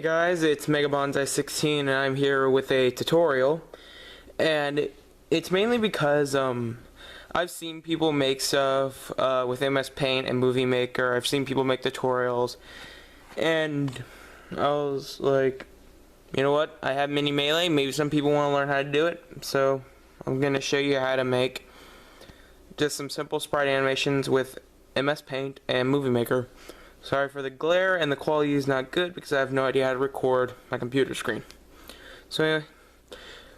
guys, it's MegaBonsai16 and I'm here with a tutorial, and it's mainly because I've seen people make stuff with MS Paint and Movie Maker. I've seen people make tutorials, and I was like, you know what, I have Mini Melee, maybe some people want to learn how to do it, so I'm going to show you how to make just some simple sprite animations with MS Paint and Movie Maker. Sorry for the glare, and the quality is not good because I have no idea how to record my computer screen. So anyway,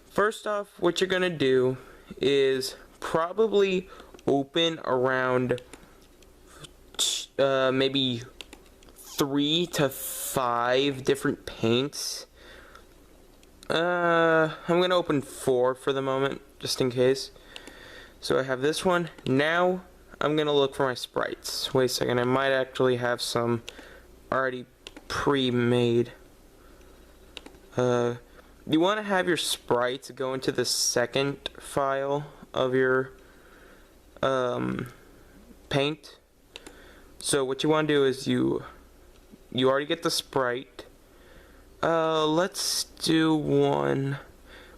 first off, what you're gonna do is probably open around maybe 3 to 5 different paints. I'm gonna open 4 for the moment, just in case. So I have this one. Now I'm gonna look for my sprites. Wait a second, I might actually have some already pre-made. You want to have your sprites go into the second file of your paint. So what you want to do is you already get the sprite. Let's do one.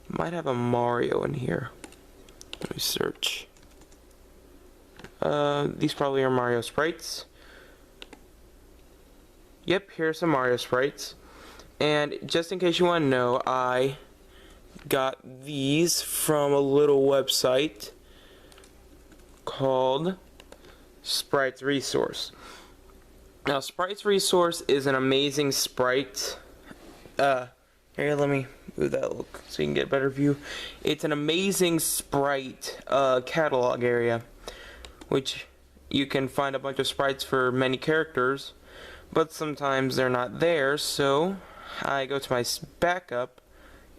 Might have a Mario in here. Let me search. These probably are Mario sprites. Yep, here's some Mario sprites. And just in case you want to know, I got these from a little website called Sprites Resource. Now, Sprites Resource is an amazing sprite. Here, let me move that look so you can get a better view. It's an amazing sprite catalog area, which you can find a bunch of sprites for many characters, but sometimes they're not there, so I go to my backup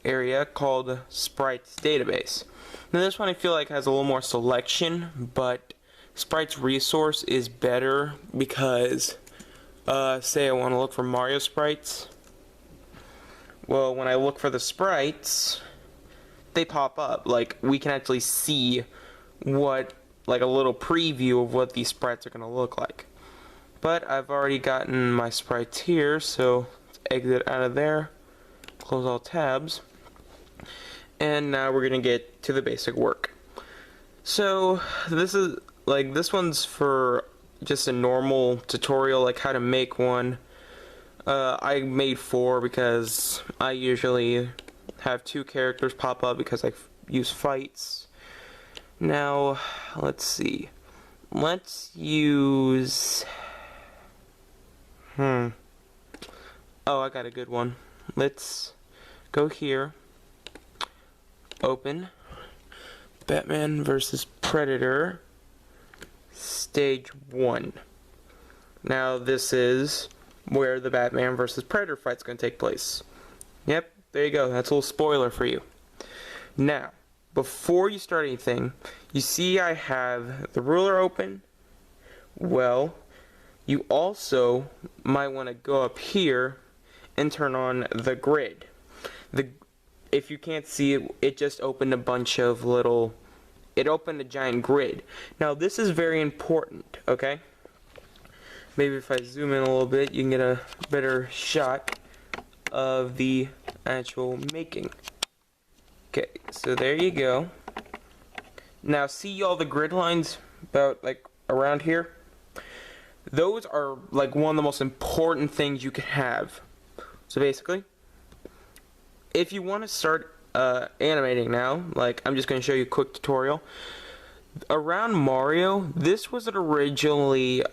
area called Sprites Database. Now this one I feel like has a little more selection, but Sprites Resource is better because, say I want to look for Mario sprites. Well, when I look for the sprites, they pop up. Like, we can actually see what, like a little preview of what these sprites are going to look like. But I've already gotten my sprites here, so let's exit out of there, close all tabs, and now we're going to get to the basic work. So this one's for just a normal tutorial, like how to make one. I made 4 because I usually have 2 characters pop up because I use fights. Now, let's see. Let's use... Oh, I got a good one. Let's go here. Open. Batman vs. Predator. Stage 1. Now, this is where the Batman vs. Predator fight's going to take place. Yep, there you go. That's a little spoiler for you. Now, before you start anything, you see I have the ruler open. Well, you also might want to go up here and turn on the grid. If you can't see it, it just opened a bunch of little... It opened a giant grid. Now, this is very important, okay? Maybe if I zoom in a little bit, you can get a better shot of the actual making. Okay, so there you go. Now, see all the grid lines about, like, around here? Those are, like, one of the most important things you can have. So basically, if you want to start animating now, like, I'm just going to show you a quick tutorial. Around Mario, this was originally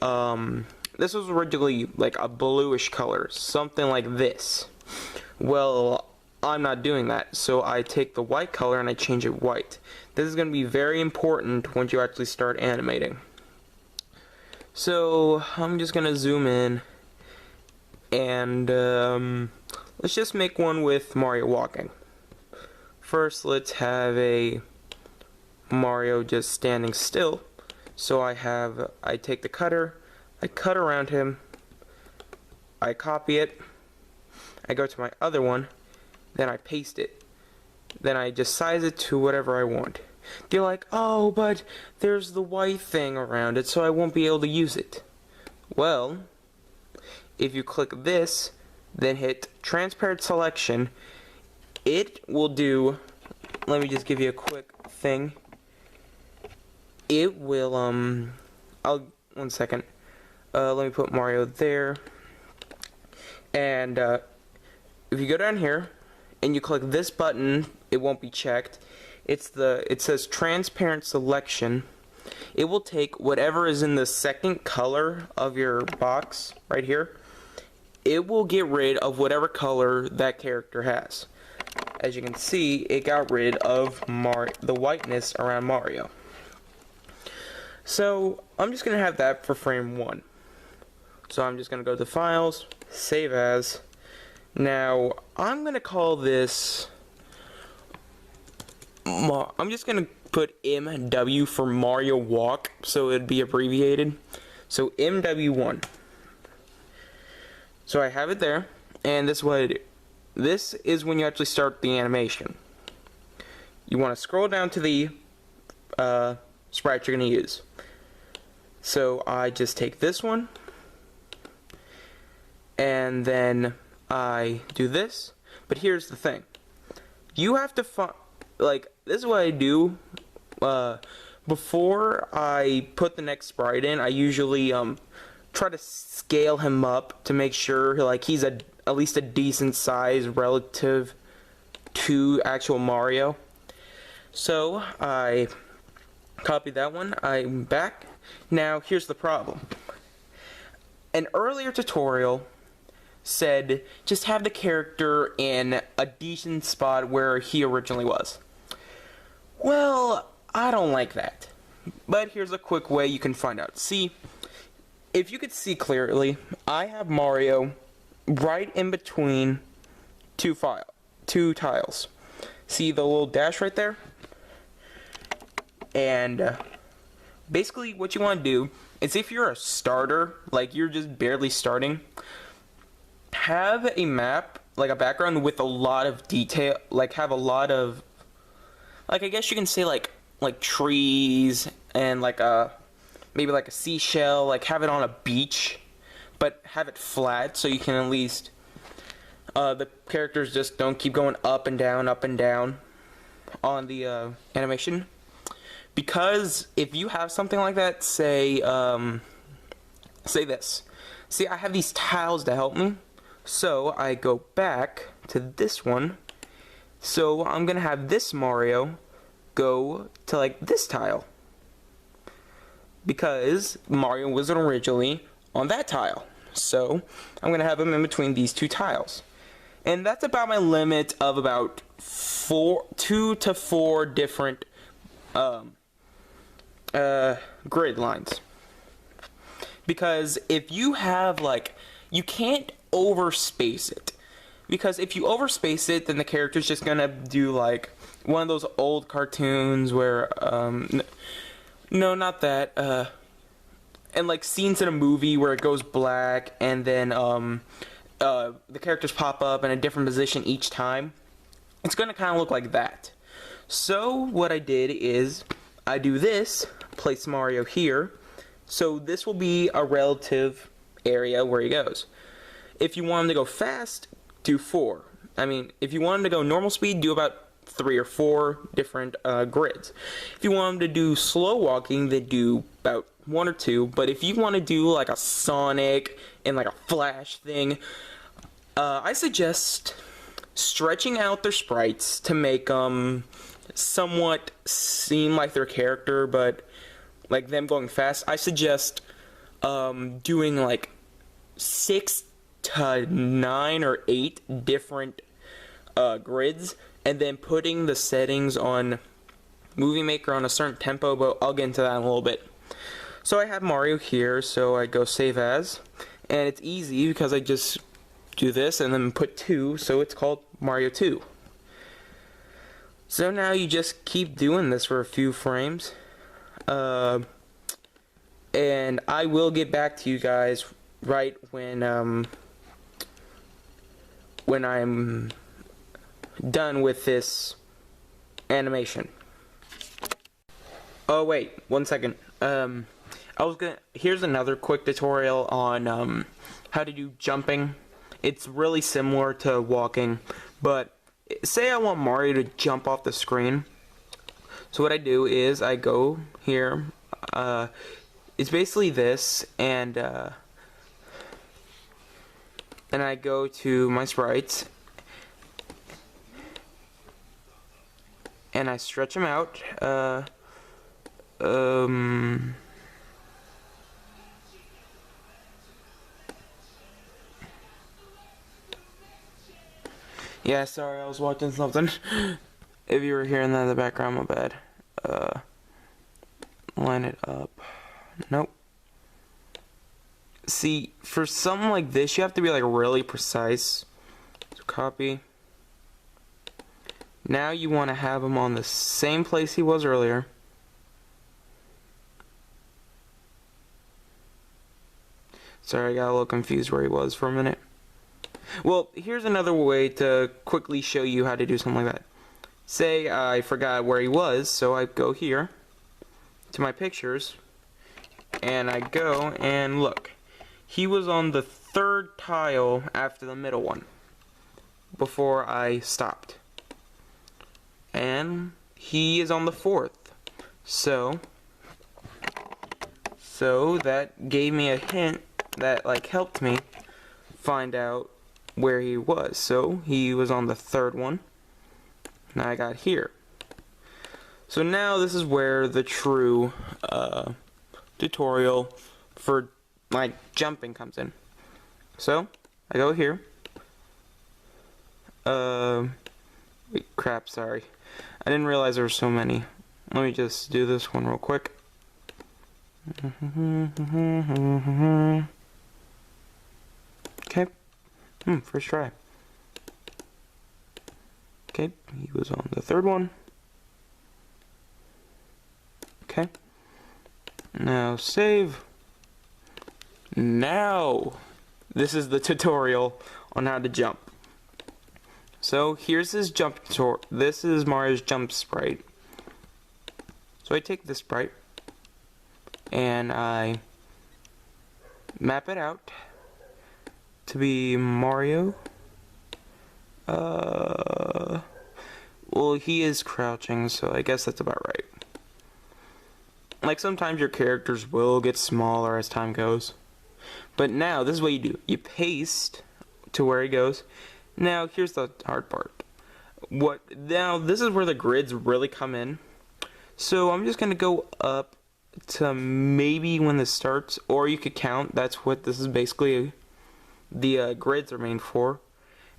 like a bluish color, something like this. Well, I'm not doing that, so I take the white color and I change it white. This is going to be very important once you actually start animating. So I'm just going to zoom in, and let's just make one with Mario walking. First, let's have a Mario just standing still. So I take the cutter, I cut around him, I copy it, I go to my other one, then I paste it. Then I just size it to whatever I want. You're like, oh, but there's the white thing around it, so I won't be able to use it. Well, if you click this, then hit transparent selection, it will do, let me just give you a quick thing. It will, one second. Let me put Mario there. And if you go down here and you click this button, it won't be checked. It says transparent selection. It will take whatever is in the second color of your box right here. It will get rid of whatever color that character has. As you can see, it got rid of the whiteness around Mario. So I'm just gonna have that for frame 1. So I'm just gonna go to Files, Save As. Now I'm gonna call this. I'm just gonna put MW for Mario Walk, so it'd be abbreviated. So MW1. So I have it there, and this is what I do. This is when you actually start the animation. You want to scroll down to the sprite you're going to use. So I just take this one, and then I do this. But here's the thing. You have to find, like, this is what I do. Before I put the next sprite in, I usually try to scale him up to make sure like he's at least a decent size relative to actual Mario. So I copy that one. I'm back. Now here's the problem. An earlier tutorial said just have the character in a decent spot where he originally was. Well, I don't like that. But here's a quick way you can find out. See, if you could see clearly, I have Mario right in between two tiles. See the little dash right there? And basically what you want to do is, if you're a starter, like you're just barely starting, have a map, like a background with a lot of detail, like have a lot of, like I guess you can say like trees and like maybe like a seashell, like have it on a beach, but have it flat so you can at least the characters just don't keep going up and down on the animation. Because if you have something like that, say this. See, I have these tiles to help me. So I go back to this one. So I'm gonna have this Mario go to like this tile, because Mario wasn't originally on that tile. So I'm gonna have him in between these two tiles. And that's about my limit of about 2 to 4 different grid lines. Because if you have like, you can't overspace it. Because if you overspace it, then the character's just gonna do like one of those old cartoons where, no, not that, and like scenes in a movie where it goes black and then the characters pop up in a different position each time. It's gonna kind of look like that. So what I did is I do this, place Mario here, so this will be a relative area where he goes. If you want him to go fast, do 4. I mean, if you want him to go normal speed, do about 3 or 4 different grids. If you want him to do slow walking, then do about 1 or 2. But if you want to do like a Sonic and like a Flash thing, I suggest stretching out their sprites to make them somewhat seem like their character, but like them going fast. I suggest doing like 6 to 9 or 8 different grids, and then putting the settings on Movie Maker on a certain tempo, but I'll get into that in a little bit. So I have Mario here, so I go save as, and it's easy because I just do this and then put 2, so it's called Mario 2. So now you just keep doing this for a few frames, and I will get back to you guys right when I'm done with this animation. Oh wait, 1 second. Here's another quick tutorial on how to do jumping It's really similar to walking, but say I want Mario to jump off the screen. So what I do is I go here, it's basically this, and then I go to my sprites, and I stretch them out, yeah, sorry, I was watching something. If you were hearing that in the background, my bad. Line it up. Nope. See, for something like this, you have to be like really precise. So copy. Now you want to have him on the same place he was earlier. Sorry, I got a little confused where he was for a minute. Well, here's another way to quickly show you how to do something like that. Say I forgot where he was, so I go here to my pictures, and I go and look. He was on the third tile after the middle one before I stopped. And he is on the fourth. So that gave me a hint that like helped me find out where he was. So he was on the third one. Now I got here. So now this is where the true tutorial for like jumping comes in. So I go here. Wait, crap, sorry. I didn't realize there were so many. Let me just do this one real quick. Okay. First try. Okay, he was on the third one. Okay. Now save. Now, this is the tutorial on how to jump. So here's his jump tutorial. This is Mario's jump sprite. So I take this sprite and I map it out to be Mario. Well, he is crouching, so I guess that's about right. Like, sometimes your characters will get smaller as time goes. But now, this is what you do. You paste to where he goes. Now, here's the hard part. Now, this is where the grids really come in. So, I'm just going to go up to maybe when this starts. Or you could count. That's what this is basically. The grids are made for.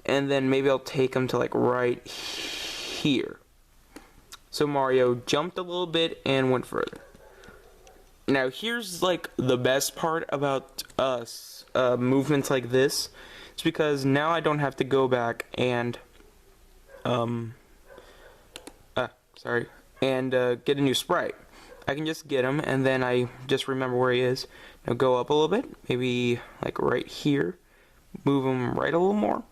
And then maybe I'll take him to like right here. So Mario jumped a little bit and went further. Now here's like the best part about movements like this. It's because now I don't have to go back and get a new sprite. I can just get him and then I just remember where he is. Now go up a little bit, maybe like right here. Move him right a little more.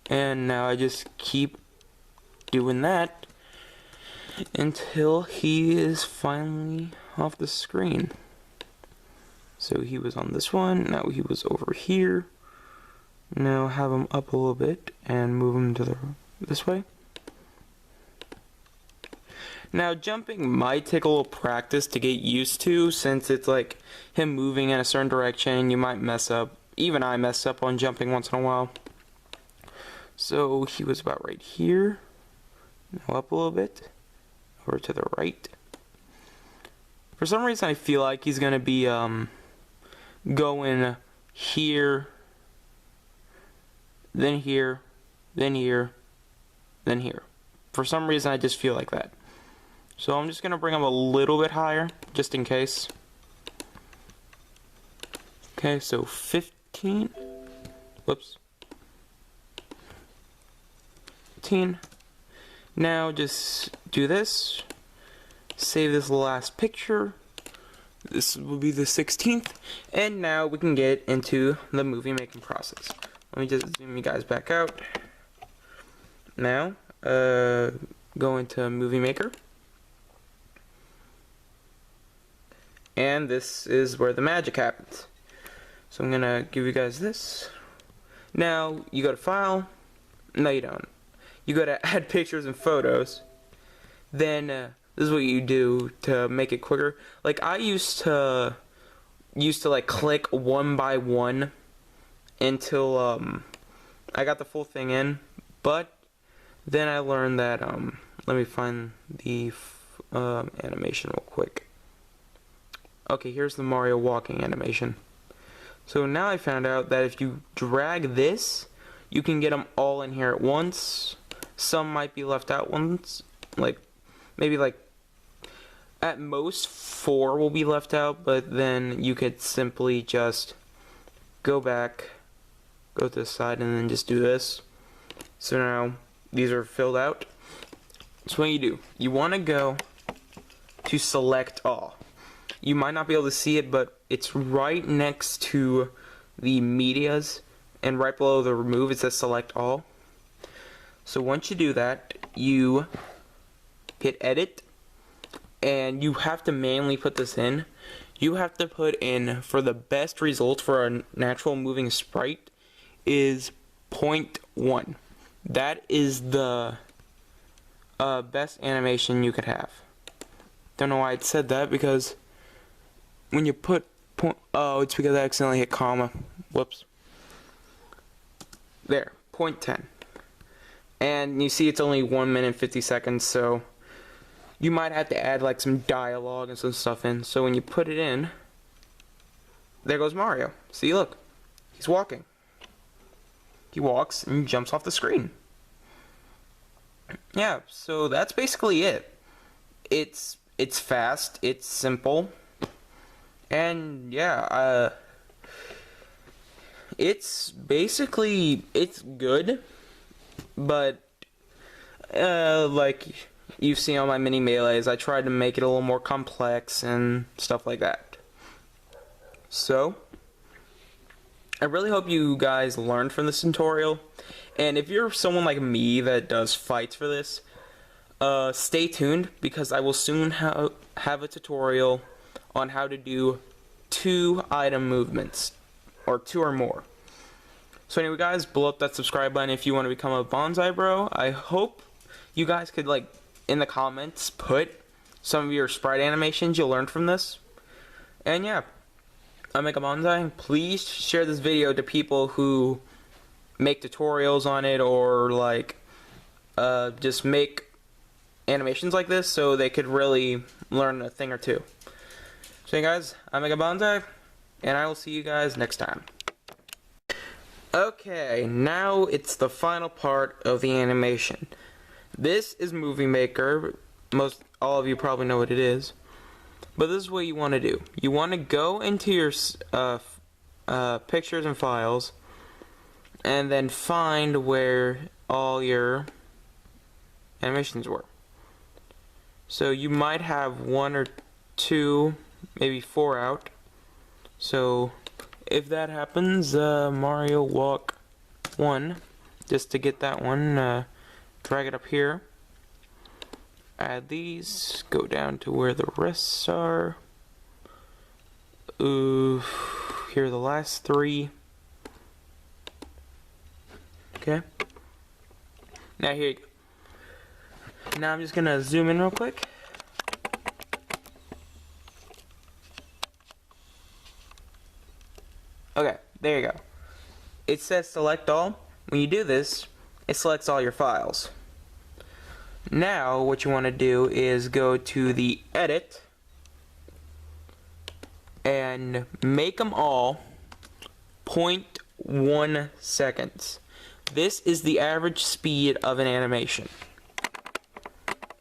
And now I just keep doing that until he is finally off the screen. So he was on this one, now he was over here. Now have him up a little bit and move him to this way. Now jumping might take a little practice to get used to, since it's like him moving in a certain direction. You might mess up. Even I mess up on jumping once in a while. So he was about right here. Now up a little bit. Over to the right. For some reason I feel like he's going to be going here. Then here. Then here. Then here. For some reason I just feel like that. So I'm just going to bring him a little bit higher. Just in case. Okay, so 15. Whoops. 15. Now just do this. Save this last picture. This will be the 16th. And now we can get into the movie making process. Let me just zoom you guys back out. Now, go into Movie Maker. And this is where the magic happens. So I'm going to give you guys this Now, you go to File. No, you don't. You go to Add Pictures and Photos. Then, this is what you do to make it quicker. Like, I used to like click one by one until I got the full thing in, but then I learned that let me find the animation real quick. Okay, here's the Mario walking animation. So now I found out that if you drag this, you can get them all in here at once. Some might be left out once, like maybe like at most 4 will be left out, but then you could simply just go back, go to the side, and then just do this. So now these are filled out. So what you do, you want to go to select all. You might not be able to see it, but it's right next to the medias, and right below the remove it says select all. So once you do that, you hit edit, and you have to manually put this in. You have to put in, for the best result for a natural moving sprite is 0.1. That is the best animation you could have. Don't know why it said that, because when you put oh, it's because I accidentally hit comma. Whoops. There, 0.10. And you see it's only 1 minute 50 seconds, so you might have to add like some dialogue and some stuff in. So when you put it in, there goes Mario. See, look, he's walking. He walks and jumps off the screen. Yeah, so that's basically it. It's fast, it's simple, and yeah, it's good, but like you've seen on my mini melees, I tried to make it a little more complex and stuff like that. So I really hope you guys learned from this tutorial, and if you're someone like me that does fights for this, stay tuned, because I will soon have a tutorial on how to do 2 item movements, or 2 or more. So anyway guys, blow up that subscribe button if you want to become a bonsai bro. I hope you guys could, like, in the comments put some of your sprite animations you learned from this. And yeah, I make a bonsai. Please share this video to people who make tutorials on it, or like just make animations like this, so they could really learn a thing or two. So hey guys, I make a bonsai, and I will see you guys next time. Okay, now it's the final part of the animation. This is Movie Maker. All of you probably know what it is. But this is what you want to do. You want to go into your pictures and files, and then find where all your animations were. So you might have 1 or 2, maybe 4 out. So if that happens, Mario Walk 1, just to get that one, drag it up here. Add these, go down to where the rest are. Here are the last 3. Okay. Now here you go. Now I'm just gonna zoom in real quick. Okay, there you go. It says select all. When you do this, it selects all your files. Now what you want to do is go to the edit and make them all 0.1 seconds. This is the average speed of an animation.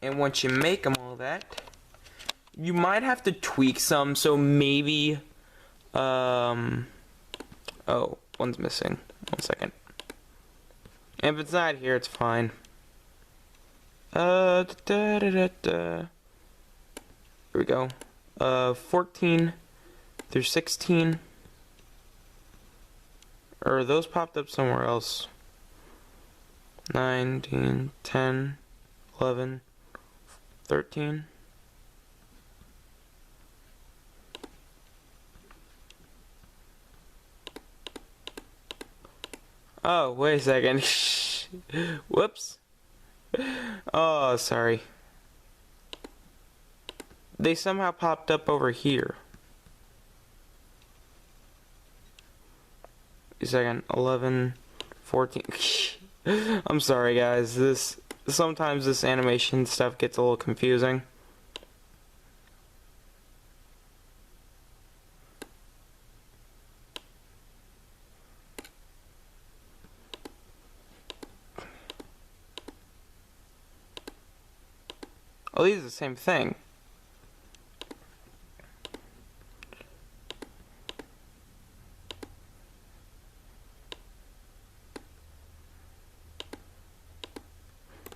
And once you make them all that, you might have to tweak some, so maybe oh, one's missing. 1 second. If it's not here, it's fine. Here we go. 14 through 16. Or those popped up somewhere else. 19, 10, 11, 13. Oh, wait a second. Whoops. Oh, sorry. They somehow popped up over here. A second. 11, 14. I'm sorry, guys. Sometimes this animation stuff gets a little confusing. Oh, these are the same thing.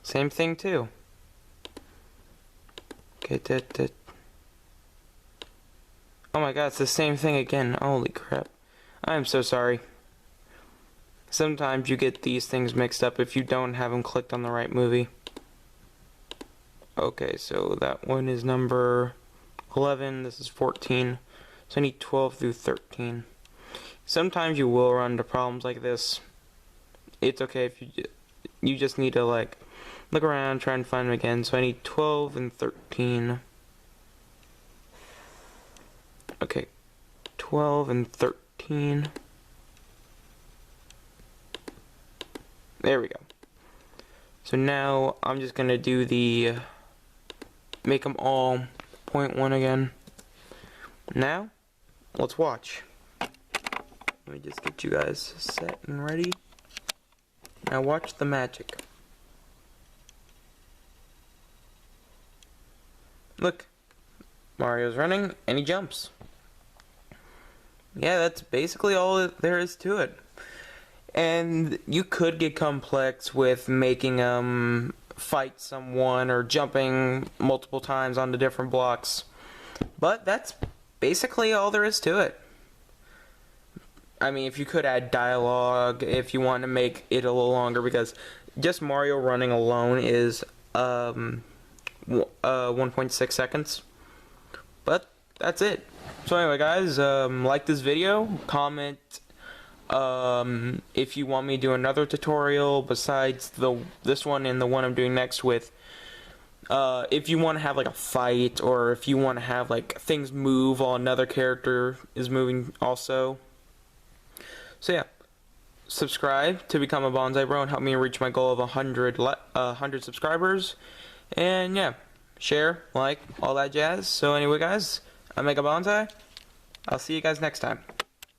Same thing too. Okay, oh my god, it's the same thing again. Holy crap. I'm so sorry. Sometimes you get these things mixed up if you don't have them clicked on the right movie. Okay, so that one is number 11, this is 14. So I need 12 through 13. Sometimes you will run into problems like this. It's okay if you just need to like look around, try and find them again. So I need 12 and 13. Okay, 12 and 13. There we go. So now I'm just gonna do the make them all 0.1 again. Now, let's watch. Let me just get you guys set and ready. Now watch the magic. Look, Mario's running and he jumps. Yeah, that's basically all there is to it. And you could get complex with making fight someone or jumping multiple times onto different blocks. But that's basically all there is to it. I mean, if you could add dialogue, if you want to make it a little longer, because just Mario running alone is 1.6 seconds. But that's it. So anyway, guys, like this video, comment if you want me to do another tutorial besides this one and the one I'm doing next with. If you want to have like a fight, or if you want to have like things move while another character is moving also. So yeah, subscribe to become a Bonsai Bro and help me reach my goal of 100 subscribers. And yeah, share, like, all that jazz. So anyway, guys, I make a bonsai. I'll see you guys next time.